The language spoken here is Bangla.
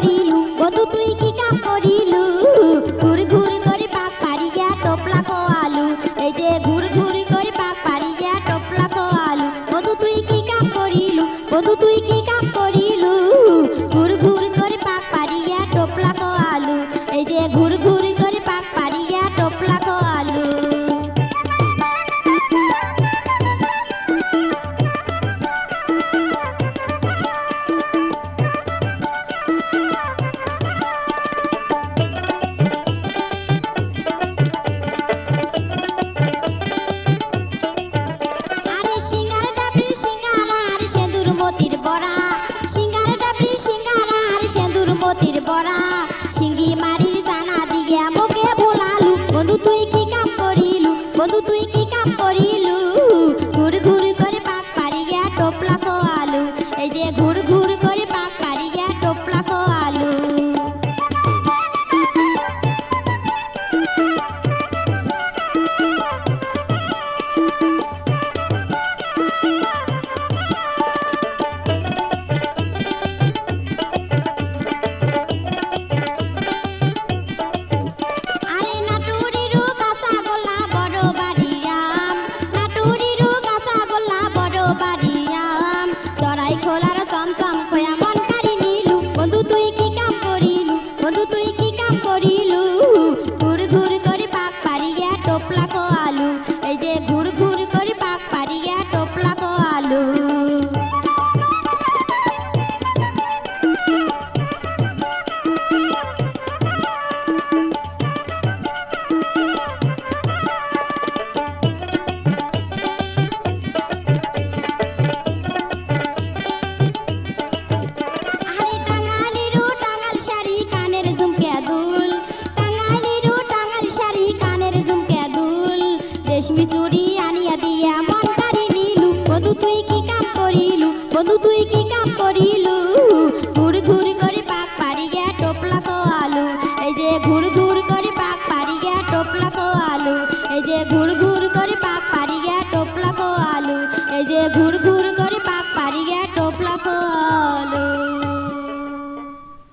করিলু বন্ধু তুই কি কাম করিলু ঘুর ঘুর করে পাক পারিয়া টোপলা কো আলু এই যে ঘুর ঘুর করে পাক পারিয়া টোপলা কো আলু বন্ধু তুই কি কাম করিলু বন্ধু তুই কি কাম করিলু ঘুর ঘুর করে পাক পারিয়া টোপলা কো আলু এই যে ঘুর ঘুর করে পাক পারিয়া টোপলা কো আলু মতির বড়া সিঙ্গার ডাবরি সিঙ্গারা আর সেন্দুর মতির বড়া সিঙ্গি মারির জানা দিয়ে মোকে ভোলালু বন্ধু তুই কি কাম করিলু বন্ধু তুই কি কাম করিলু ঘুর ঘুর করে পাক পারিয়া টোপলা কো আলু এই যে ঘুর ঘুর করে পাক পারিয়া টোপলা কো আলু খোলার চমচম খোয়া মন কারি নিলু বন্ধু তুই কি কাম করিলু বন্ধু তুই কি কাম করিলু ঘুর ঘুর করে পাক পারিয়া টোপলা কো আলু এই যে ঘুর ঘুর করে পাক পারিয়া টোপলা কো আলু রেশমি চুড়ি আনিয়া দিয়া মন কারি নিলু বন্ধু তুই কি কাম করিলু বন্ধু তুই কি কাম করিলু ঘুর ঘুর করে পাক পারিয়া টোপলা কো আলু এই যে ঘুর ঘুর করে পাক পারিয়া টোপলা কো আলু এই যে ঘুর ঘুর করে পাক পারিয়া টোপলা কো আলু এই যে ঘুর ঘুর করে পাক পারিয়া